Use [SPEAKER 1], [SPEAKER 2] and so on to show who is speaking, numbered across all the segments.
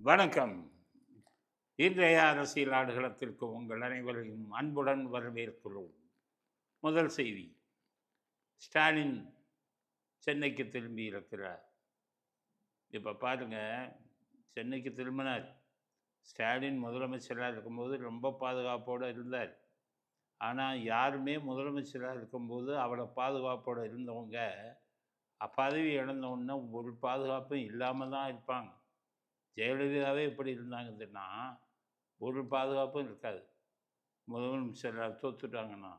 [SPEAKER 1] வணக்கம். இன்றைய அரசியல் ஆடுகளத்திற்கு உங்கள் அனைவரையும் அன்புடன் வரவேற்கிறோம். முதல் செய்தி, ஸ்டாலின் சென்னைக்கு திரும்பி இருக்கிறார். இப்போ பாருங்க, சென்னைக்கு திரும்பினார். ஸ்டாலின் முதலமைச்சராக இருக்கும்போது ரொம்ப பாதுகாப்போடு இருந்தார். ஆனால் யாருமே முதலமைச்சராக இருக்கும்போது அவளை பாதுகாப்போடு இருந்தவங்க பதவி இழந்தவுடனே ஒரு பாதுகாப்பும் இல்லாமல் தான் இருப்பாங்க. ஜெயலலிதாவே எப்படி இருந்தாங்கன்னா ஒரு பாதுகாப்பும் இருக்காது. முதலமைச்சராக தோத்துட்டாங்கன்னா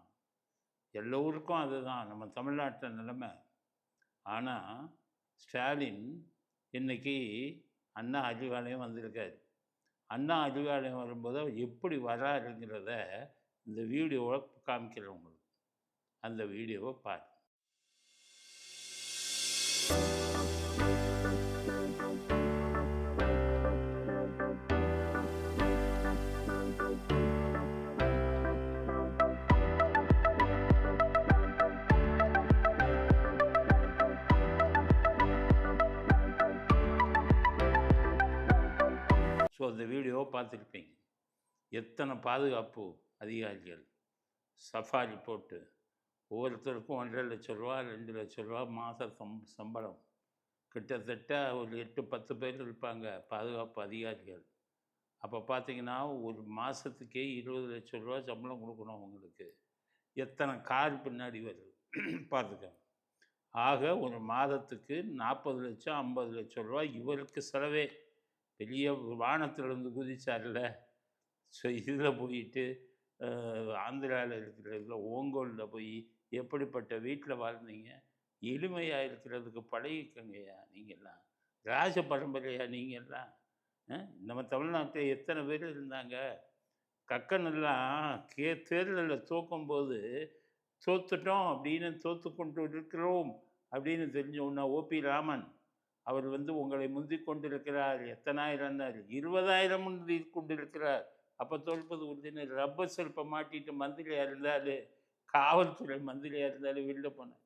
[SPEAKER 1] எல்லோருக்கும் அதுதான் நம்ம தமிழ்நாட்டில் நிலைமை. ஆனால் ஸ்டாலின் இன்னைக்கு அண்ணா அறிவாலயம் வந்திருக்காரு. அண்ணா அறிவாலயம் வரும்போது அவர் எப்படி வராருங்கிறத இந்த வீடியோவை காமிக்கிறவங்களுக்கு அந்த வீடியோவை பாரு. ஸோ அந்த வீடியோவை பார்த்துருப்பீங்க. எத்தனை பாதுகாப்பு அதிகாரிகள் சஃபாரி போட்டு ஒவ்வொருத்தருக்கும் 1,50,000 2,00,000 மாத சம்பளம். கிட்டத்தட்ட ஒரு 8-10 பேர் இருப்பாங்க பாதுகாப்பு அதிகாரிகள். அப்போ பார்த்தீங்கன்னா ஒரு மாதத்துக்கே 20,00,000 சம்பளம் கொடுக்கணும் அவங்களுக்கு. எத்தனை கார் பின்னாடி வருது பார்த்துக்கோங்க. ஆக ஒரு மாதத்துக்கு 40 லட்சம் 50 லட்சம் ரூபா இவருக்கு செலவே. பெரிய வானத்திலிருந்து குதிச்சார்ல. ஸோ இதில் போயிட்டு ஆந்திராவில் இருக்கிற இதில் ஓங்கோலில் போய் எப்படிப்பட்ட வீட்டில் வாழ்ந்தீங்க? எளிமையாக இருக்கிறதுக்கு பழகிக்கங்கய்யா. நீங்கள்லாம் ராஜ பரம்பரையா நீங்கள்லாம்? நம்ம தமிழ்நாட்டில் எத்தனை பேர் இருந்தாங்க? கக்கனெல்லாம் தேர்தலில் தோக்கும்போது தோத்துட்டோம் அப்படின்னு தோத்து கொண்டு இருக்கிறோம் அப்படின்னு தெரிஞ்ச உடனே ஓபி ராமன் அவர் உங்களை முந்தி கொண்டிருக்கிறார். எத்தனாயிரம் 20,000 முந்தி கொண்டிருக்கிறார். அப்போ தோல்பது உறுதினு ரப்பர் செல்ப்பை மாட்டிட்டு மந்திரியாக இருந்தார், காவல்துறை மந்திரியாக இருந்தார், வெளில போனார்.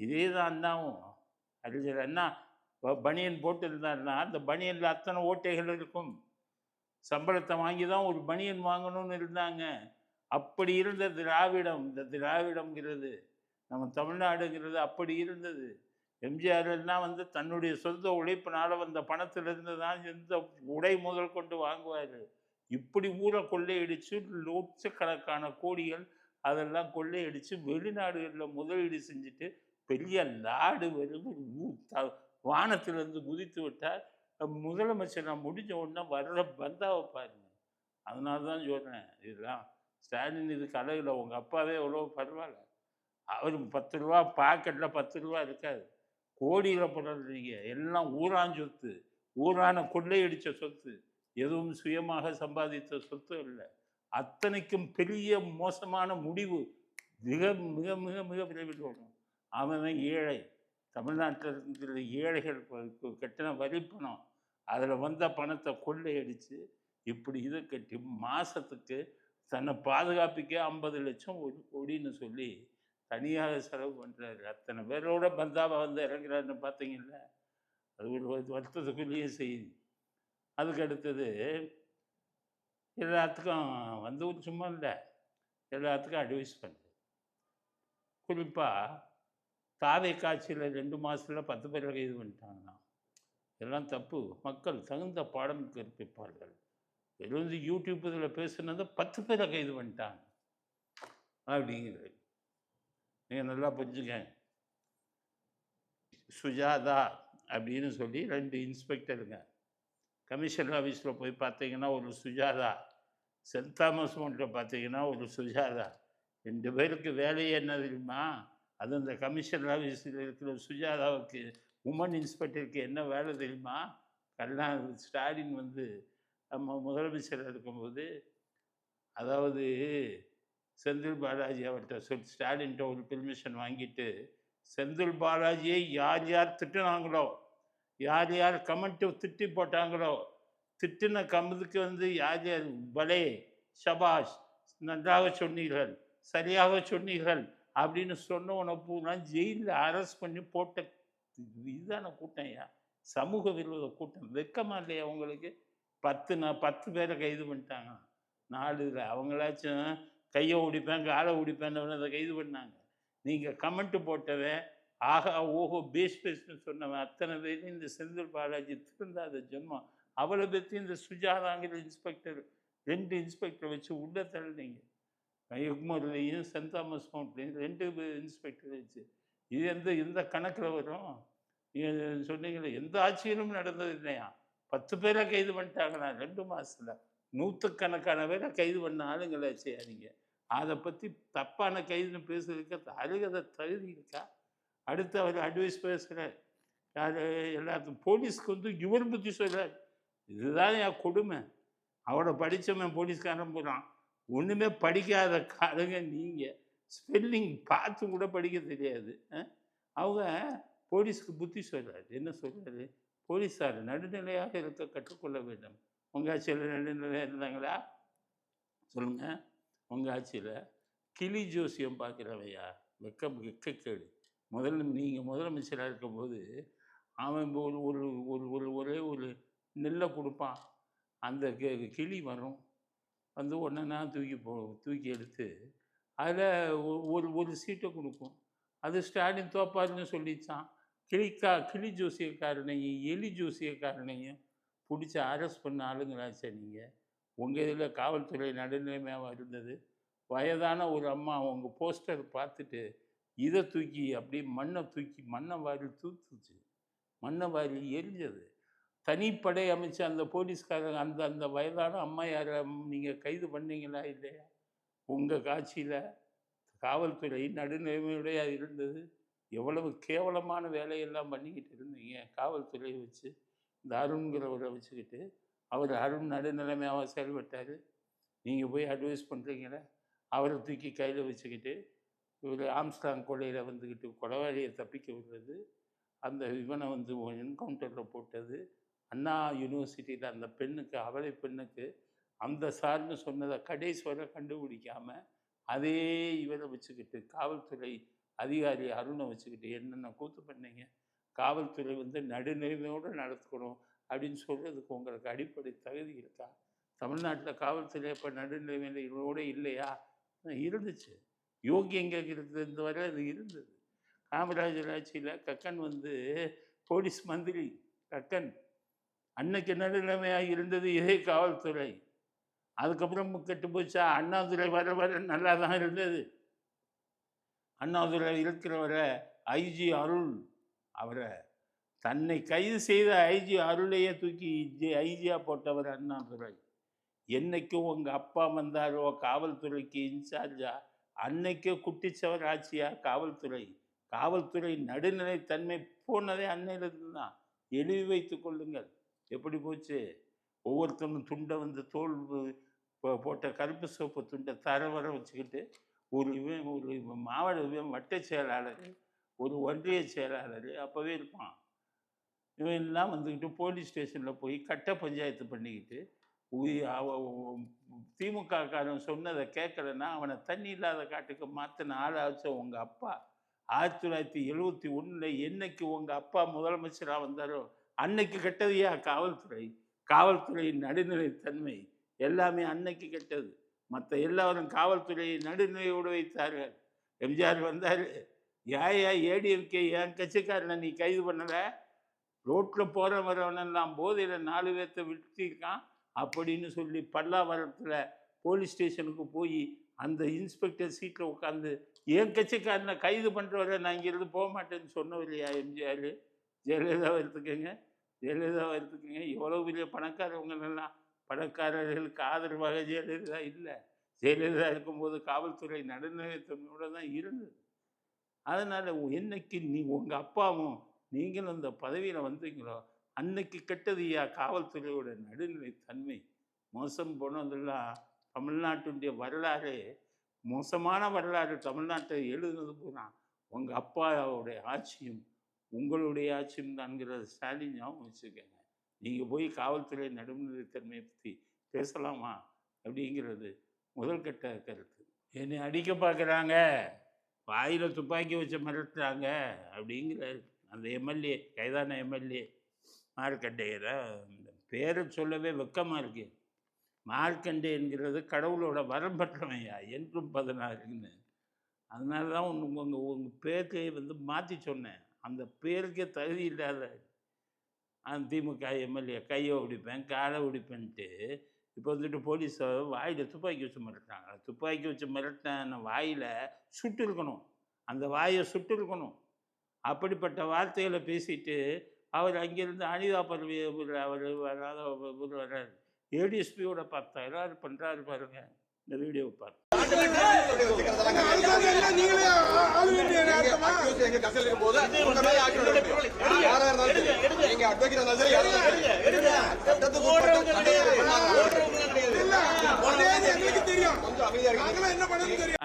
[SPEAKER 1] இதே தான் அண்ணாவும். அறிஞர் அண்ணா பனியன் போட்டு இருந்தாருன்னா அந்த பனியனில் அத்தனை ஓட்டைகள் இருக்கும். சம்பளத்தை வாங்கி தான் ஒரு பனியன் வாங்கணும்னு இருந்தாங்க. அப்படி இருந்த திராவிடம், இந்த திராவிடம்ங்கிறது நம்ம தமிழ்நாடுங்கிறது அப்படி இருந்தது. எம்ஜிஆர் எல்லாம் தன்னுடைய சொந்த உழைப்பினால வந்த பணத்திலிருந்து தான் எந்த உடை முதல் கொண்டு வாங்குவார். இப்படி ஊரை கொள்ளையடித்து லட்சக்கணக்கான கோடிகள் அதெல்லாம் கொள்ளையடித்து வெளிநாடுகளில் முதலீடு செஞ்சுட்டு பெரிய நாடு வானத்திலிருந்து குதித்து விட்டார். முதலமைச்சர் நான் முடிஞ்ச உடனே வர்ற பந்தாவை பாருங்க. அதனால தான் சொல்கிறேன், இதெல்லாம் ஸ்டாலின் இது கலையில் உங்கள் அப்பாவே எவ்வளோ பரவாயில்ல. அவர் 10 ரூபா பாக்கெட்டில் 10 ரூபா இருக்காது, கோடியில் போடுறீங்க. எல்லாம் ஊரான் சொத்து, ஊரான கொள்ளையடித்த சொத்து, எதுவும் சுயமாக சம்பாதித்த சொத்து இல்லை. அத்தனைக்கும் பெரிய மோசமான முடிவு மிக மிக மிக மிக விரைவில் வரும். அவன் ஏழை. தமிழ்நாட்டில் இருக்கிற ஏழைகள் கட்டின வரி பணம், அதில் வந்த பணத்தை கொள்ளையடித்து இப்படி இதை கட்டி மாதத்துக்கு தன்னை பாதுகாப்புக்கே 50 லட்சம் 1 கோடின்னு சொல்லி தனியாக செலவு பண்ணுறாரு. அத்தனை பேரோட பந்தாவை இறங்குறாருன்னு பார்த்தீங்கல்ல, அது ஒரு வருத்தத்துக்குள்ளேயே செய்யுது. அதுக்கு அடுத்தது எல்லாத்துக்கும் ஒரு சும்மா இல்லை, எல்லாத்துக்கும் அட்வைஸ் பண்ணுது. குறிப்பாக தாவை காட்சியில் 2 மாதத்தில் 10 பேரை கைது பண்ணிட்டாங்கன்னா எல்லாம் தப்பு. மக்கள் தகுந்த பாடம் கற்பிப்பார்கள். யூடியூப் இதில் பேசுனதை 10 பேரை கைது பண்ணிட்டாங்க அப்படிங்கிறது நீங்கள் நல்லா புரிஞ்சுங்க. சுஜாதா அப்படின்னு சொல்லி 2 இன்ஸ்பெக்டருங்க கமிஷனர் ஆஃபீஸில் போய் பார்த்தீங்கன்னா ஒரு சுஜாதா, சென்ட் தாமஸ் மவுண்ட்டில் பார்த்தீங்கன்னா ஒரு சுஜாதா. 2 பேருக்கு வேலையே என்ன தெரியுமா? அது அந்த கமிஷனர் ஆஃபீஸில் இருக்கிற சுஜாதாவுக்கு, உமன் இன்ஸ்பெக்டருக்கு என்ன வேலை தெரியுமா? ஸ்டாலின் நம்ம முதலமைச்சராக இருக்கும்போது, அதாவது செந்தில் பாலாஜி அவர்கிட்ட ஸ்டாலின்கிட்ட ஒரு பெர்மிஷன் வாங்கிட்டு செந்தில் பாலாஜியை யார் யார் திட்டுனாங்களோ, யார் யார் கமெண்ட்டு திட்டி போட்டாங்களோ, திட்டின கமெண்ட்டுக்கு யார் யார் பலே ஷபாஷ் நன்றாக சொன்னீர்கள், சரியாக சொன்னீர்கள் அப்படின்னு சொன்னவனை பூரா ஜெயிலில் அரெஸ்ட் பண்ணி போட்ட இதுதான கூட்டம். சமூக விரோத கூட்டம். வெக்கமா இல்லையா உங்களுக்கு? 10 பேரை கைது பண்ணிட்டாங்க 4 இதில். அவங்களாச்சும் கையை ஒடிப்பேன் காலை ஒடிப்பேன்னு அதை கைது பண்ணாங்க. நீங்கள் கமெண்ட் போட்டவன் ஆகா ஓஹோ பேஸ்னு சொன்னவன் அத்தனை பேரும் இந்த செந்தில் பாலாஜி திருந்தாத ஜென்மம். அவளை பற்றி இந்த சுஜாதாங்கிற இன்ஸ்பெக்டர் 2 இன்ஸ்பெக்டர் வச்சு உள்ள தள்ளினீங்க. எக்மோர்லையும் சென்ட் தாமஸ் மவுண்ட்லையும் 2 இன்ஸ்பெக்டர் வச்சு. இது எந்த கணக்கில் வரும்? நீங்கள் சொன்னீங்களே எந்த ஆட்சியிலும் நடந்தது இல்லையா? 10 பேரை கைது பண்ணிட்டாங்களா 2 மாதத்தில்? நூற்றுக்கணக்கான பேரை கைது பண்ண ஆளுங்களை செய்யாதீங்க. அதை பற்றி தப்பான கைதுன்னு பேசுறதுக்கு அருகதை தகுதி இருக்கா? அடுத்து அவர் அட்வைஸ் பேசுகிறார். யார் எல்லாத்துக்கும் போலீஸ்க்கு இவர் புத்தி சொல்கிறார். இதுதான் என் கொடுமை. அவரை படித்தவன் போலீஸ்காரன் போகிறான். ஒன்றுமே படிக்காத காலங்க நீங்கள். ஸ்பெல்லிங் பார்த்து கூட படிக்க தெரியாது. அவங்க போலீஸ்க்கு புத்தி சொல்கிறார். என்ன சொல்கிறாரு? போலீஸார் நடுநிலையாக இருக்க கற்றுக்கொள்ள வேண்டும். உங்கள் ஆட்சியில் நடுநிலையாக இருந்தாங்களா? சொல்லுங்கள். உங்கள் ஆட்சியில் கிளி ஜோசியம் பார்க்குறவையா? வெக்கக்கேடு. நீங்கள் முதலமைச்சராக இருக்கும்போது அவன் ஒரு ஒரு ஒரு ஒரே ஒரு நெல்லை கொடுப்பான். அந்த கிளி வரும் ஒன்றா தூக்கி எடுத்து அதில் ஒரு சீட்டை கொடுக்கும். அது ஸ்டாலின் தோப்பாருன்னு சொல்லிச்சான். கிளி ஜோசியக்காரனையும் எலி ஜோசியக்காரனையும் பிடிச்சி அரெஸ்ட் பண்ண ஆளுங்களாச்சா நீங்கள்? உங்கள் இதில் காவல்துறை நடுநிலைமையாக இருந்தது. வயதான ஒரு அம்மா உங்கள் போஸ்டர் பார்த்துட்டு இதை தூக்கி அப்படியே மண்ணை வாரி தூத்துச்சு. மண்ணை வாரி எரிஞ்சது. தனிப்படை அமைச்சு அந்த போலீஸ்காரங்க அந்த வயதான அம்மையாரை நீங்கள் கைது பண்ணீங்களா இல்லையா? உங்கள் காட்சியில் காவல்துறை நடுநிலைமையுடைய இருந்தது. எவ்வளவு கேவலமான வேலையெல்லாம் பண்ணிக்கிட்டு இருந்தீங்க காவல்துறையை வச்சு. இந்த அருண்கிறவரை வச்சுக்கிட்டு அவர் அருண் நடுநிலைமையாக செயல்பட்டார். நீங்கள் போய் அட்வைஸ் பண்ணுறீங்களே. அவரை தூக்கி கையில் வச்சுக்கிட்டு இவர் ஆம்ஸ்டாங் கொலையில் கொலவாளியை தப்பிக்க விடுறது. அந்த இவனை என்கவுண்டரில் போட்டது. அண்ணா யூனிவர்சிட்டியில் அந்த பெண்ணுக்கு அவளை பெண்ணுக்கு அந்த சார்னு சொன்னதை கடைசி வரை கண்டுபிடிக்காமல் அதே இவரை வச்சுக்கிட்டு காவல்துறை அதிகாரி அருணை வச்சுக்கிட்டு என்னென்ன கூத்து பண்ணீங்க? காவல்துறை நடுநிலைமையோடு நடத்தணும் அப்படின்னு சொல்கிறதுக்கு உங்களுக்கு அடிப்படை தகுதி இருக்கா? தமிழ்நாட்டில் காவல்துறை இப்போ நடுநிலைமையோடு இல்லையா? இருந்துச்சு. யோகியங்க இருந்த வரை அது இருந்தது. காமராஜர் ஆட்சியில் கக்கன் போலீஸ் மந்திரி கக்கன். அன்னைக்கு நடுநிலைமையாக இருந்தது இதே காவல்துறை. அதுக்கப்புறம் கெட்டு போச்சா? அண்ணாதுரை வர நல்லா தான் இருந்தது. அண்ணாதுரை இருக்கிறவரை ஐஜி அருள் அவரை தன்னை கைது செய்த ஐஜி அருளையே தூக்கி ஐஜியாக போட்டவர் அண்ணாதுரை. என்னைக்கும் உங்கள் அப்பா வந்தாரோ காவல்துறைக்கு இன்சார்ஜா அன்னைக்கே குட்டிச்சவர் ஆட்சியா காவல்துறை. காவல்துறை நடுநிலைத்தன்மை போனதே அன்னையிலிருந்து தான். எழுதி வைத்து கொள்ளுங்கள். எப்படி போச்சு? ஒவ்வொருத்தரும் துண்டை தோல் போட்ட கருப்பு சோப்பு துண்டை வர வச்சுக்கிட்டு ஒரு மாவட்ட வட்ட செயலாளர், ஒரு ஒன்றிய செயலாளர் அப்போவே இருப்பான். இவெல்லாம் போலீஸ் ஸ்டேஷனில் போய் கட்ட பஞ்சாயத்து பண்ணிக்கிட்டு திமுககாரன் சொன்னதை கேட்கலன்னா அவனை தண்ணி இல்லாத காட்டுக்கு மாற்றின ஆளாச்ச உங்கள் அப்பா. 1971 என்னைக்கு உங்கள் அப்பா முதலமைச்சராக வந்தாரோ அன்னைக்கு கெட்டதையா காவல்துறை. காவல்துறையின் நடுநிலைத்தன்மை எல்லாமே அன்னைக்கு கெட்டது. மற்ற எல்லாரும் காவல்துறையை நடுநிலையோடு வைத்தார்கள். எம்ஜிஆர் வந்தார். ஏடிஎம்கே என் கட்சிக்காரனை நீ கைது பண்ணலை? ரோட்டில் போகிற வரவனெல்லாம் போதையில் 4 பேர்த்த விட்டுருக்கான் அப்படின்னு சொல்லி பல்லாவரத்தில் போலீஸ் ஸ்டேஷனுக்கு போய் அந்த இன்ஸ்பெக்டர் சீட்டில் உட்காந்து என் கட்சிக்காரனை கைது பண்ணுறவரை நான் இங்கேருந்து போக மாட்டேன்னு சொன்னவர் இல்லையா எம்ஜிஆர்? ஜெயலலிதாவை எடுத்துக்கோங்க. எவ்வளோ பெரிய பணக்காரவங்களெல்லாம் பணக்காரர்களுக்கு ஆதரவாக ஜெயலலிதா இல்லை. ஜெயலலிதா இருக்கும்போது காவல்துறை நடுநிலைத்தன்மையோடு தான் இருந்தது. அதனால் என்னைக்கு உங்கள் அப்பாவும் நீங்களும் இந்த பதவியில் வந்தீங்களோ அன்னைக்கு கெட்டதுயா காவல்துறையோட நடுநிலைத்தன்மை. மோசம் போனதெல்லாம் தமிழ்நாட்டுடைய வரலாறு, மோசமான வரலாறு தமிழ்நாட்டை எழுதுனது போனால் உங்கள் அப்பாவுடைய ஆட்சியும் உங்களுடைய ஆட்சியும் தான்ங்கிறத ஸ்டாலின் ஞாபகம் வச்சுக்கோங்க. நீங்கள் போய் காவல்துறை நடுநிலைத்தன்மையை பற்றி பேசலாமா அப்படிங்கிறது முதல் கட்ட கருத்து. என்னை அடிக்க பார்க்குறாங்க, வாயில் துப்பாக்கி வச்சு மிரட்டுறாங்க அப்படிங்கிற அந்த எம்எல்ஏ, கைதான எம்எல்ஏ மார்க்கண்டேயரை பேரை சொல்லவே வெக்கமாக இருக்கு. மார்க்கண்டேயன்கிறது கடவுளோட வரம் பெற்றவையா, என்றும் 16ன்னு. அதனால தான் உங்கள் பேருக்கே வந்து மாற்றி சொன்னேன். அந்த பேருக்கே தகுதி இல்லாத திமுக எம்எல்ஏ கையை ஒடிப்பேன் காலை ஒடிப்பேன்ட்டு இப்போ வந்துட்டு போலீஸ் வாயில் துப்பாக்கி வச்சு மிரட்டுறாங்க. துப்பாக்கி வச்சு மிரட்டின வாயில் சுட்டு இருக்கணும், அந்த வாயை சுட்டு இருக்கணும். அப்படிப்பட்ட வார்த்தைகளை பேசிட்டு அவர் அங்கேருந்து அனிதா பல்வி அவர் வர்றாரு. ஏடிஎஸ்பியோட 10,000 பண்ணுறாரு பாருங்க. இந்த வீடியோவை பாருங்க.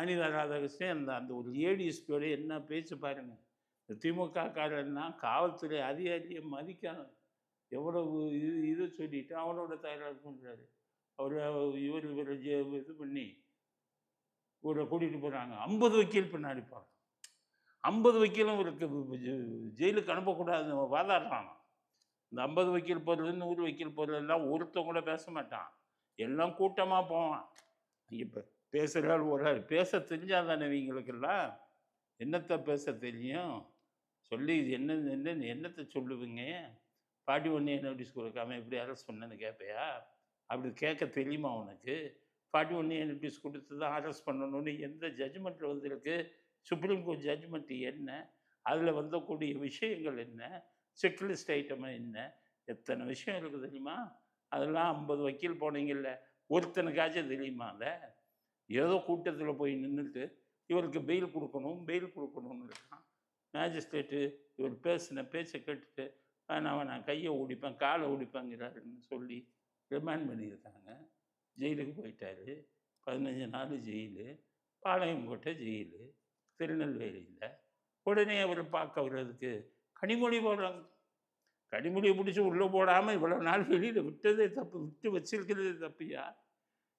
[SPEAKER 1] அனிதா ராதாகிருஷ்ணன் அந்த ஒரு ஏடிஎஸ்பியோட என்ன பேச்சு பாருங்க. திமுக காரன்னா காவல்துறை அதிகாரியை மதிக்கணும். எவ்வளவு இது சொல்லிட்டு அவனோட தயாராக பண்ணுறாரு. அவர் இவர் இது பண்ணி இவரை கூட்டிகிட்டு போகிறாங்க. 50 வக்கீல் பின்னாடி போகிறாங்க. 50 வக்கீலும் இவருக்கு ஜெயிலுக்கு அனுப்பக்கூடாதுன்னு வாதாடுறாங்க. இந்த 50 வக்கீல் போகிறது 100 வக்கீல் போகிறதெல்லாம் ஒருத்தவங்க கூட பேச மாட்டான், எல்லாம் கூட்டமாக போவான். இப்போ பேசுகிறாள் ஒரு ஆள் பேச தெரிஞ்சால் தானே இவங்களுக்கெல்லாம் என்னத்தை பேச தெரியும் சொல்லி என்னத்தை சொல்லுவீங்க? பாட்டி ஒன்று நோட்டீஸ் கொடுக்காம எப்படி அரெஸ்ட் பண்ணேன்னு கேட்பையா? அப்படி கேட்க தெரியுமா உனக்கு? பாட்டி ஒன்று நோட்டீஸ் கொடுத்து தான் அரெஸ்ட் பண்ணணும்னு எந்த ஜட்ஜ்மெண்ட்டில் வந்திருக்கு? சுப்ரீம் கோர்ட் ஜட்ஜ்மெண்ட்டு என்ன? அதில் வந்தக்கூடிய விஷயங்கள் என்ன? செக்லிஸ்ட் ஐட்டம் என்ன? எத்தனை விஷயம் இருக்குது தெரியுமா? அதெல்லாம் 50 வக்கீல் போனீங்கல்ல, ஒருத்தனுக்காச்சும் தெரியுமா? அதை ஏதோ கூட்டத்தில் போய் நின்றுட்டு இவருக்கு பெயில் கொடுக்கணும்னு இருக்கான். மேஜிஸ்ட்ரேட்டு இவர் பேசின பேச்சை கேட்டுட்டு நான் கையை ஓடிப்பேன் காலை ஓடிப்பேங்கிறாருன்னு சொல்லி ரிமாண்ட் பண்ணியிருக்காங்க. ஜெயிலுக்கு போயிட்டார். 15 நாள் ஜெயிலு, பாளையங்கோட்டை ஜெயிலு, திருநெல்வேலியில். உடனே அவரை பார்க்க வர்றதுக்கு கனிமொழி போடுறாங்க. கனிமொழியை பிடிச்சி உள்ளே போடாமல் இவ்வளோ நாள் வெளியில் விட்டதே தப்பு, விட்டு வச்சிருக்கிறதே தப்பியா?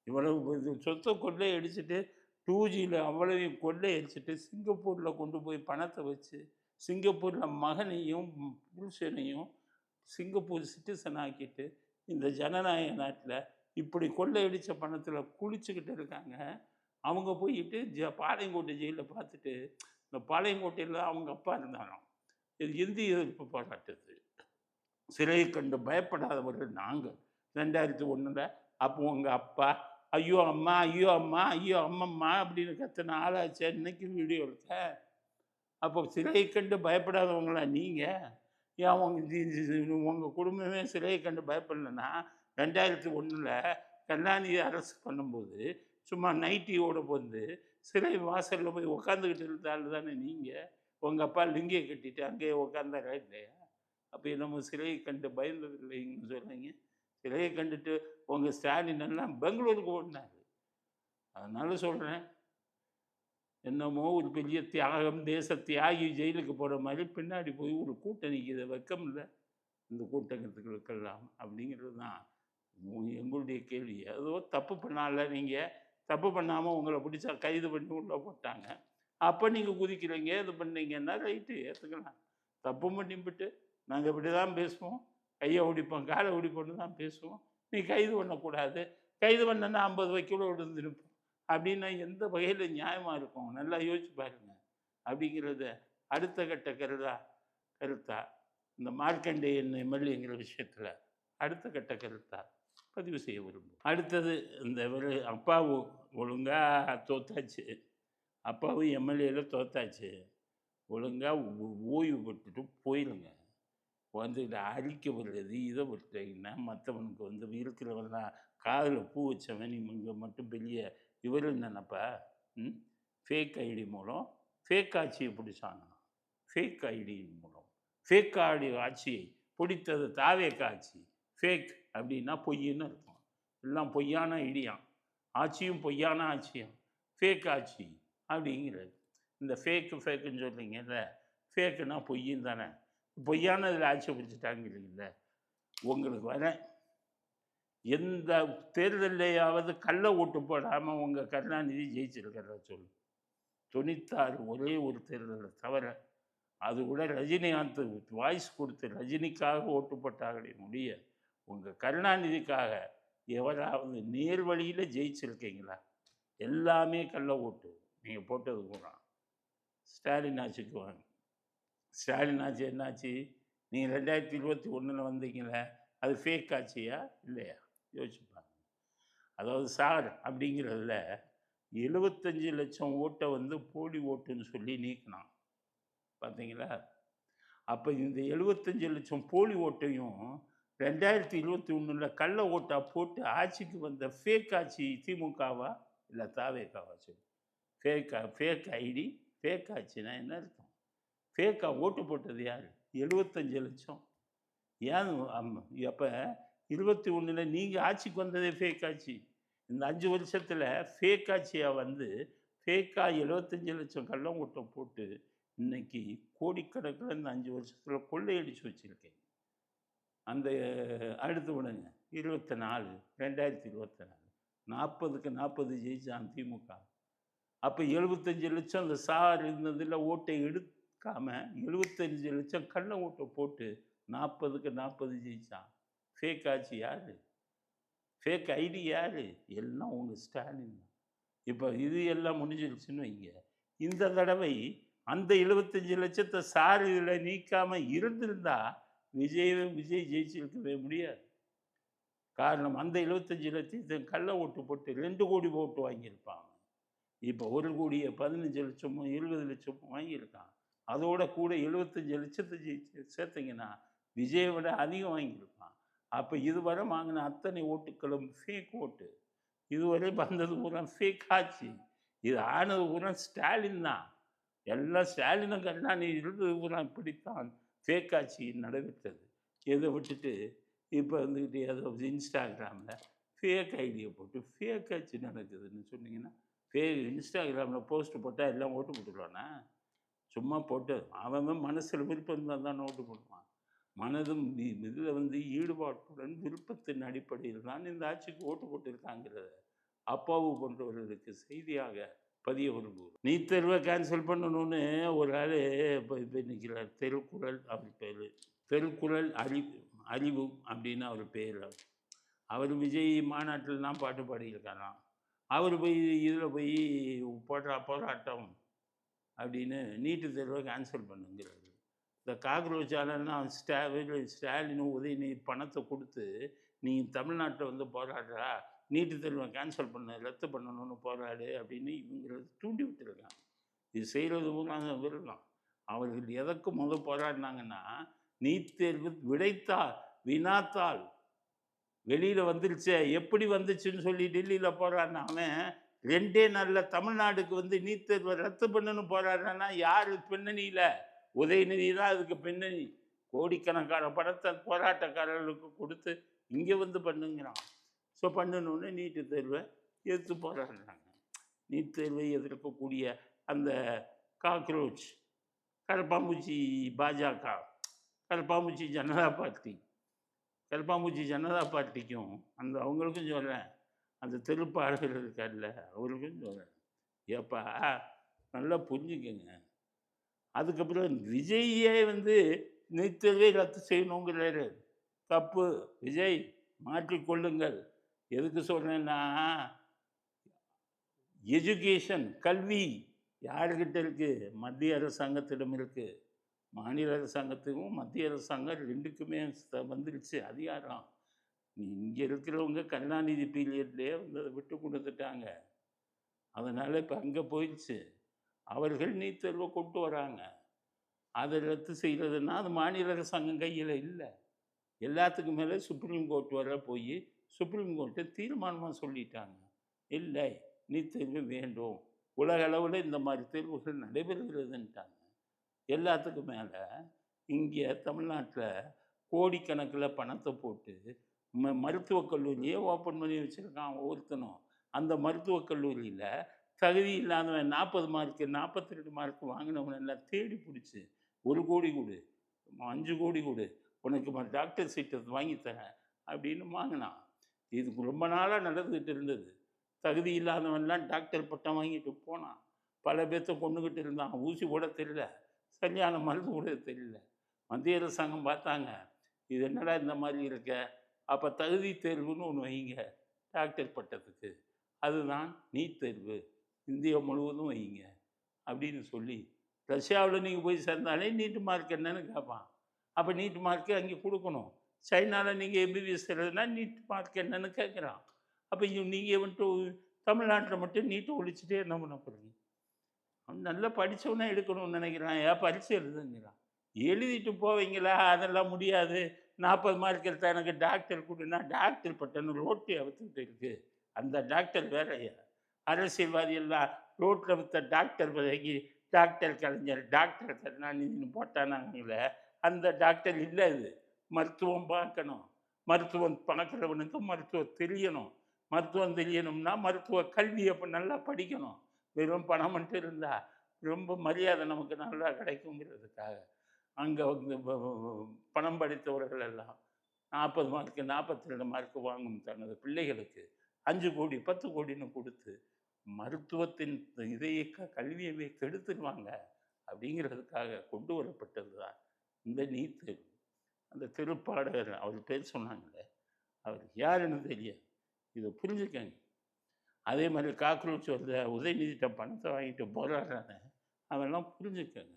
[SPEAKER 1] இவ்வளவு சொத்தை கொள்ளை அடிச்சுட்டு 2Gயில் அவ்வளவையும் கொள்ளை அடிச்சுட்டு சிங்கப்பூரில் கொண்டு போய் பணத்தை வச்சு சிங்கப்பூரில் மகனையும் புருஷனையும் சிங்கப்பூர் சிட்டிசன் ஆக்கிட்டு இந்த ஜனநாயக நாட்டில் இப்படி கொள்ளையடித்த பணத்தில் குளிச்சுக்கிட்டு இருக்காங்க. அவங்க போயிட்டு பாளையங்கோட்டை ஜெயிலில் பார்த்துட்டு, இந்த பாளையங்கோட்டையில் அவங்க அப்பா இருந்தாலும் இது இந்திய எதிர்ப்பு போராட்டத்து சிறையை கண்டு பயப்படாதவர்கள் நாங்கள். 2001 அப்போ உங்கள் அப்பா ஐயோ அம்மா ஐயோ அம்மா ஐயோ அம்மம்மா அப்படின்னு கத்தின ஆளாச்சு. இன்னைக்கு வீடியோ இருக்க. அப்போ சிறையை கண்டு பயப்படாதவங்களா நீங்கள்? ஏன் உங்கள் குடும்பமே சிறையை கண்டு பயப்படலைன்னா 2001 கருணாநிதி அரசு பண்ணும்போது சும்மா நைட்டியோட வந்து சிறை வாசலில் போய் உட்காந்துக்கிட்டு இருந்தாலும் தானே நீங்கள்? உங்கள் அப்பா லிங்கியை கட்டிட்டு அங்கேயே உட்காந்தாரா இல்லையா? அப்போ நம்ம சிறையை கண்டு பயந்தது இல்லைன்னு சொல்லுங்க. சிறையை கண்டுட்டு உங்கள் ஸ்டாலின் எல்லாம் பெங்களூருக்கு ஓடினார். அதனால சொல்கிறேன், என்னமோ ஒரு பெரிய தியாகம், தேச தியாகி ஜெயிலுக்கு போகிற மாதிரி பின்னாடி போய் ஒரு கூட்டம் நிற்கிது. வெக்கம் இல்லை இந்த கூட்டத்துக்களுக்கெல்லாம் அப்படிங்கிறது தான் எங்களுடைய கேள்வி. ஏதோ தப்பு பண்ணால, நீங்கள் தப்பு பண்ணாமல் உங்களை பிடிச்சா கைது பண்ணி உள்ளே போட்டாங்க. அப்போ நீங்கள் குதிக்கிறீங்க, இது பண்ணீங்கன்னா ரைட்டு ஏற்றுக்கலாம். தப்பு பண்ணிவிட்டு நாங்கள் இப்படி தான் பேசுவோம், கையை ஓடிப்போம் காலை ஓடிப்போன்னு தான் பேசுவோம். நீ கைது பண்ணக்கூடாது, கைது பண்ணனா 50 வக்கீலோடு இருந்துருப்போம் அப்படின்னா எந்த வகையில் நியாயமாக இருக்கும்? நல்லா யோசிச்சு பாருங்க. அப்படிங்கிறத அடுத்த கட்ட கருத்தா இந்த மார்க்கண்டேயன் எம்எல்ஏங்கிற விஷயத்தில் அடுத்த கட்ட கருத்தா பதிவு செய்ய விரும்பும். அடுத்தது இந்த அப்பாவும் ஒழுங்காக தோத்தாச்சு, அப்பாவும் எம்எல்ஏல தோத்தாச்சு, ஒழுங்காக ஓய்வு பெற்றுட்டு போயிடுங்க. வந்து இதை அழிக்க விடுறது இதை விட்டுறீங்கன்னா மற்றவனுக்கு வந்து இருக்கிறவெல்லாம் காதில் பூ வச்சவன் இவங்க மட்டும் பெரிய இவர் நினைப்பா? ஃபேக் ஐடி மூலம் ஃபேக் ஆட்சியை பிடிச்சாங்க. ஃபேக் ஐடி மூலம் ஃபேக் ஆட்சியை பிடித்தது தாவேக ஆட்சி. ஃபேக் அப்படின்னா பொய்ன்னு இருக்கும். எல்லாம் பொய்யான ஐடியாம், ஆட்சியும் பொய்யான ஆட்சியும் ஃபேக் ஆட்சி அப்படிங்கிறது. இந்த ஃபேக்குன்னு சொல்கிறீங்கல்ல, ஃபேக்குன்னா பொய்யும் தானே. பொய்யான இதில் ஆட்சி பிடிச்சிட்டாங்க இல்லைங்கள. உங்களுக்கு வர எந்த தேர்தலையாவது கள்ள ஓட்டு போடாமல் உங்கள் கருணாநிதி ஜெயிச்சிருக்கிறத சொல்லு. 96 ஒரே ஒரு தேர்தலை தவிர அது கூட ரஜினிகாந்த் வாய்ஸ் கொடுத்து ரஜினிக்காக ஓட்டு போட்டார்களே முடிய உங்கள் கருணாநிதிக்காக எவராவது நேர் வழியில் ஜெயிச்சிருக்கீங்களா? எல்லாமே கள்ள ஓட்டு நீங்கள் போட்டது பூரா. ஸ்டாலின் ஆட்சிக்கு வாங்க. ஸ்டாலின் ஆட்சி என்னாச்சு? நீங்கள் 2021 வந்தீங்களே, அது ஃபேக் ஆட்சியா இல்லையா? யோசிச்சுப்பாங்க. அதாவது சார் அப்படிங்கிறதுல 75 லட்சம் ஓட்டை வந்து போலி ஓட்டுன்னு சொல்லி நீக்கினான். பார்த்தீங்களா? அப்போ இந்த 75 லட்சம் போலி ஓட்டையும் 2021 கள்ள ஓட்டா போட்டு ஆட்சிக்கு வந்த ஃபேக் ஆட்சி திமுகவா இல்லை தாவேக்காவா? சொல்லு. ஃபேக் ஐடி ஃபேக் ஆட்சினா என்ன அர்த்தம்? ஃபேக்காக ஓட்டு போட்டது யார்? 75 லட்சம். ஏன் அப்போ 21 நீங்கள் ஆட்சிக்கு வந்ததே ஃபேக் ஆட்சி. இந்த 5 வருஷத்தில் ஃபேக் ஆட்சியாக வந்து ஃபேக்காக 75 லட்சம் கள்ள ஓட்டம் போட்டு இன்னைக்கு கோடிக்கணக்கில் இந்த 5 வருஷத்தில் கொள்ளையடிச்சு வச்சுருக்கேன். அந்த அடுத்து விடுங்க 24 2024 40க்கு 40 ஜெயிச்சான் திமுக. அப்போ 75 லட்சம் அந்த சார் இருந்ததில் ஓட்டை எடுக்காமல் 75 லட்சம் கள்ள ஓட்டை போட்டு 40க்கு 40 ஜெயிச்சான். ஃபேக் ஆட்சி யார்? ஃபேக் ஐடி யார்? எல்லாம் உங்கள் ஸ்டாலின் தான். இப்போ இது எல்லாம் முடிஞ்சிருச்சுன்னு வைங்க. இந்த தடவை அந்த 75 லட்சத்தை சார் இதில் நீக்காமல் இருந்திருந்தா விஜய் ஜெயிச்சிருக்கவே முடியாது. காரணம் அந்த 75 லட்சத்தை கள்ள ஓட்டு போட்டு 2 கோடி ஓட்டு வாங்கியிருப்பாங்க. இப்போ 1 கோடியே 15 லட்சமோ 20 லட்சமோ வாங்கியிருக்கான். அதோட கூட 75 லட்சத்தை சேர்த்திங்கன்னா விஜயை விட அதிகம் வாங்கியிருப்பான். அப்போ இதுவரை வாங்கின அத்தனை ஓட்டுக்களும் ஃபேக் ஓட்டு. இதுவரை வந்தது பூரா ஃபேக் ஆட்சி. இது ஆனது பூரா ஸ்டாலின் தான். எல்லாம் ஸ்டாலினும் கருணாநிதி இருந்தது பூரா இப்படித்தான் ஃபேக் ஆட்சி நடைபெற்றது. இதை விட்டுட்டு இப்போ வந்துக்கிட்டு ஏதோ இன்ஸ்டாகிராமில் ஃபேக் ஐடியை போட்டு ஃபேக் ஆட்சி நடக்குதுன்னு சொன்னீங்கன்னா, இன்ஸ்டாகிராமில் போஸ்ட் போட்டால் எல்லாம் ஓட்டு போட்டுருவானா? சும்மா போட்டு அவன் மனசில் விருப்பம் இருந்தால் தான் ஓட்டு போடுவான். மனதும் இதில் வந்து ஈடுபாட்டுடன் விருப்பத்தின் அடிப்படையில் தான் இந்த ஆட்சிக்கு ஓட்டு போட்டிருக்காங்கிறத அப்பாவு போன்றவர்களுக்கு செய்தியாக பதிய விரும்புகிறோம். நீட் தேர்வை கேன்சல் பண்ணணும்னு ஒரு ஆள் இப்போ நிற்கிறார். திருக்குறள் அவர் பேர், திருக்குறள் அறிவு அப்படின்னு அவர் பேர். அவர் விஜய் மாநாட்டில் பாட்டு பாடியிருக்காராம். அவர் போய் இதில் போய் போராட்டம் அப்படின்னு நீட்டு தேர்வை கேன்சல் பண்ணுங்கிறாரு. இந்த காக்ரோச்சாலன்னா ஸ்டாலினும் உதயநிதி பணத்தை கொடுத்து நீ தமிழ்நாட்டில் வந்து போராடுறா, நீட்டு தேர்வை கேன்சல் பண்ண ரத்து பண்ணணும்னு போராடு அப்படின்னு இவங்களை தூண்டி விட்டுருக்காங்க. இது செய்கிறது நாங்கள் விரும்பலாம். அவர்கள் எதற்கு போராடினாங்கன்னா, நீட் தேர்வு வினாத்தால் வெளியில் வந்துருச்சே, எப்படி வந்துச்சுன்னு சொல்லி டெல்லியில் போராடினா அவன் 2 நாளில் தமிழ்நாடுக்கு வந்து நீட் தேர்வை ரத்து பண்ணணும்னு போராடுறான்னா யார் பின்னணியில்? உதயநிதி தான் அதுக்கு பின்னணி. கோடிக்கணக்கான பணத்தை போராட்டக்காரர்களுக்கு கொடுத்து இங்கே வந்து பண்ணுங்கிறான். ஸோ பண்ணணுன்னு நீட்டு தேர்வை எதிர்த்து போராடுறாங்க. நீட் தேர்வை எதிர்க்கக்கூடிய அந்த காக்ரோச் கரப்பாம்பூச்சி பாஜக, கரப்பாம்பூச்சி ஜனதா பார்ட்டி, கரப்பாம்பூச்சி ஜனதா பார்ட்டிக்கும் அந்த அவங்களுக்கும் சொல்கிறேன், அந்த தெருப்பாளர்கள் இருக்கார்ல அவருக்கும் சொல்கிறேன், ஏப்பா நல்லா புரிஞ்சுக்கங்க. அதுக்கப்புறம் விஜயே வந்து நீட் தேர்வை ரத்து செய்யணுங்கிறாரு. தப்பு. விஜய் மாற்றிக்கொள்ளுங்கள். எதுக்கு சொல்கிறேன்னா, எஜுகேஷன் கல்வி யாருக்கிட்ட இருக்குது? மத்திய அரசாங்கத்திடம் இருக்குது. மாநில அரசாங்கத்துக்கும் மத்திய அரசாங்கம் 2க்குமே வந்துருச்சு அதிகாரம். இங்கே இருக்கிறவங்க கருணாநிதி பீரியட்லேயே வந்து அதை விட்டு கொடுத்துட்டாங்க. அதனால் இப்போ அங்கே போயிடுச்சு. அவர்கள் நீட் தேர்வை கொண்டு வராங்க. அதை ரத்து செய்கிறதுனா அது மாநில அரசாங்கம் கையில் இல்லை. எல்லாத்துக்கும் மேலே சுப்ரீம் கோர்ட் வர போய் சுப்ரீம் கோர்ட்டு தீர்மானமாக சொல்லிட்டாங்க, இல்லை நீட் தேர்வு வேண்டும், உலக அளவில் இந்த மாதிரி தேர்வுகள் நடைபெறுகிறதுன்ட்டாங்க. எல்லாத்துக்கும் மேலே இங்கே தமிழ்நாட்டில் கோடிக்கணக்கில் பணத்தை போட்டு மருத்துவக் கல்லூரியை ஓப்பன் பண்ணி வச்சுருக்கான் ஒவ்வொருத்தனும். அந்த மருத்துவக் கல்லூரியில் தகுதி இல்லாதவன் 40 மார்க்கு 42 மார்க் வாங்கினவன் எல்லாம் தேடி பிடிச்சி 1 கோடி கொடு, 5 கோடி கொடு, உனக்கு டாக்டர் சீட்டை வாங்கித்தரேன் அப்படின்னு வாங்கினான். இது ரொம்ப நாளாக நடந்துக்கிட்டு இருந்தது. தகுதி இல்லாதவன்லாம் டாக்டர் பட்டம் வாங்கிட்டு போனான். பல பேர்த்த கொண்டுக்கிட்டு இருந்தான். ஊசி போட தெரியல, சரியான மருந்து கூட தெரியல. மத்திய அரசாங்கம் பார்த்தாங்க, இது என்னடா இந்த மாதிரி இருக்க, அப்போ தகுதி தேர்வுன்னு ஒன்று வைங்க டாக்டர் பட்டத்துக்கு, அதுதான் நீட் தேர்வு, இந்தியா முழுவதும் வைங்க அப்படின்னு சொல்லி, ரஷ்யாவில் நீங்கள் போய் சேர்ந்தாலே நீட் மார்க் என்னன்னு கேட்பான். அப்போ நீட் மார்க்கு அங்கே கொடுக்கணும். சைனாவில் நீங்கள் எம்பிபிஎஸ் எழுதுனா நீட் மார்க் என்னன்னு கேட்குறான். அப்போ நீங்கள் வந்துட்டு தமிழ்நாட்டில் மட்டும் நீட்டை ஒழிச்சிட்டே என்ன பண்ண போகிறீங்க? அவன் நல்லா படித்தவனே எடுக்கணும்னு நினைக்கிறான். ஏன் பரீட்சை எழுதுங்கிறான். எழுதிட்டு போவீங்களா? அதெல்லாம் முடியாது. 40 மார்க் எடுத்தால் எனக்கு டாக்டர் கொடுன்னா, டாக்டர் பட்டன்னு ரோட்டி அவுத்துக்கிட்டு இருக்கு. அந்த டாக்டர் வேறையா? அரசியல்வாதி எல்லாம் ரோட்டில் விற்ற டாக்டர் விலகி டாக்டர் கலைஞர், டாக்டர் கருணாநிதினு போட்டானாங்களே, அந்த டாக்டர் இல்லை. இது மருத்துவம் பார்க்கணும். மருத்துவம் பார்க்குறவனுக்கு மருத்துவம் தெரியணும். மருத்துவம் தெரியணும்னா மருத்துவ கல்வி அப்போ நல்லா படிக்கணும். வெறும் பணம் மட்டும் இருந்தால் ரொம்ப மரியாதை நமக்கு நல்லா கிடைக்குங்கிறதுக்காக அங்கே வந்து பணம் படித்தவர்கள் எல்லாம் 40 மார்க்கு 42 மார்க்கு வாங்கும் தனது பிள்ளைகளுக்கு 5 கோடி 10 கோடின்னு கொடுத்து மருத்துவத்தின் இதையே கல்வியவே கெடுத்துருவாங்க அப்படிங்கிறதுக்காக கொண்டு வரப்பட்டது தான் இந்த நீட் தேர்வு. அந்த திருப்பாடகர் அவர் பேர் சொன்னாங்களே, அவர் யாருன்னு தெரியாது. இதை புரிஞ்சுக்கங்க. அதே மாதிரி காக்ரோச் வருத உதயநிதிட்ட பணத்தை வாங்கிட்டு போராடுறாங்க, அதெல்லாம் புரிஞ்சுக்கங்க.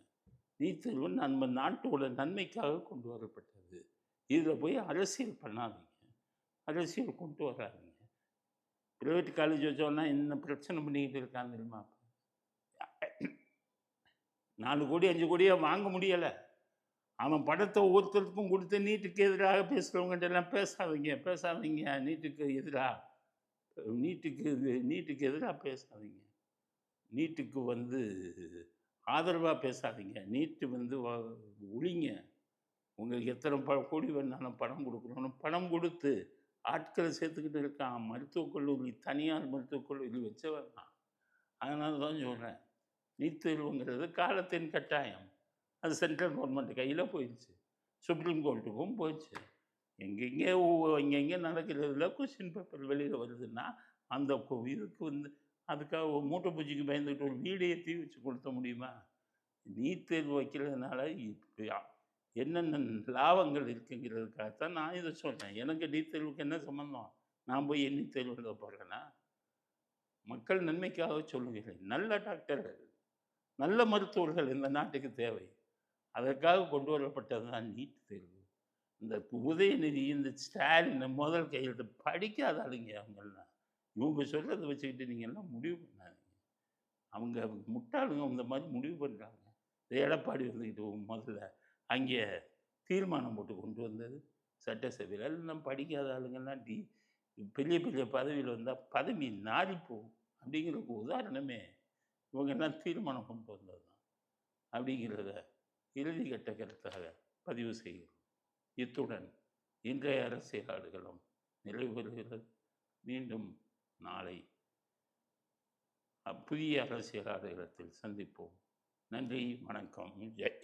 [SPEAKER 1] நீட் தேர்வு நம்ம நாட்டோட நன்மைக்காக கொண்டு வரப்பட்டது. இதில் போய் அரசியல் பண்ணாதீங்க, அரசியல் கொண்டு வராதிங்க. ப்ரைவேட் காலேஜ் வச்சோன்னா இன்னும் பிரச்சனை பண்ணிக்கிட்டு இருக்காங்க தெரியுமா? 4 கோடி 5 கோடியை வாங்க முடியலை. அவன் படத்தை ஒவ்வொருத்தருக்கும் கொடுத்து நீட்டுக்கு எதிராக பேசுகிறவங்ககிட்ட எல்லாம் பேசாதீங்க. நீட்டுக்கு எதிராக பேசாதீங்க. நீட்டுக்கு வந்து ஆதரவாக பேசாதீங்க. நீட்டு வந்து ஒழிங்க. உங்களுக்கு எத்தனை கோடி வேணாலும் பணம் கொடுக்கணும், பணம் கொடுத்து ஆட்களை சேர்த்துக்கிட்டு இருக்கான். மருத்துவக் கல்லூரி, தனியார் மருத்துவக் கல்லூரி வச்சவன் தான். அதனால தான் சொல்கிறேன், நீட் தேர்வுங்கிறது காலத்தின் கட்டாயம். அது சென்ட்ரல் கவர்மெண்ட் கையில் போயிடுச்சு, சுப்ரீம் கோர்ட்டுக்கும் போயிடுச்சு. எங்கெங்கே நடக்கிறதுல கொஸ்டின் பேப்பர் வெளியில் வருதுன்னா அந்த இதுக்கு வந்து அதுக்காக மூட்டை பூச்சிக்கு பயந்துக்கிட்டு ஒரு வீடையே தீ வச்சு கொடுத்த முடியுமா? நீட் தேர்வு வைக்கிறதுனால என்னென்ன லாபங்கள் இருக்குங்கிறதுக்காகத்தான் நான் இதை சொல்கிறேன். எனக்கு நீட் தேர்வுக்கு என்ன சம்மந்தம்? நான் போய் நீட் தேர்வு எழுத போகிறேன்னா? மக்கள் நன்மைக்காக சொல்லுகிறேன். நல்ல டாக்டர்கள், நல்ல மருத்துவர்கள் இந்த நாட்டுக்கு தேவை. அதற்காக கொண்டு வரப்பட்டது தான் நீட் தேர்வு. இந்த உதயநிதி, இந்த ஸ்டாலின் முதல் கையெழுத்து படிக்காத ஆளுங்க அவங்கெல்லாம். இவங்க சொல்கிறத வச்சுக்கிட்டு நீங்கள் எல்லாம் முடிவு பண்ணாதீங்க. அவங்க முட்டாளுங்க இந்த மாதிரி முடிவு பண்ணுறாங்க. எடப்பாடி வந்துக்கிட்டு முதல்ல அங்கே தீர்மானம் போட்டு கொண்டு வந்தது சட்டசபையில். எல்லாம் படிக்காத ஆளுங்கள்லாம் பெரிய பெரிய பதவியில் வந்தால் பதவி நாரிப்போகும் அப்படிங்கிறதுக்கு உதாரணமே இவங்கெல்லாம் தீர்மானம் கொண்டு வந்தது தான் அப்படிங்கிறத இறுதி கட்ட கருத்தாக பதிவு செய்கிறோம். இத்துடன் இன்றைய அரசியலாடுகளும் நிறைவு பெறுகிறது. மீண்டும் நாளை புதிய அரசியலாடுகளத்தில் சந்திப்போம். நன்றி, வணக்கம், ஜெய்.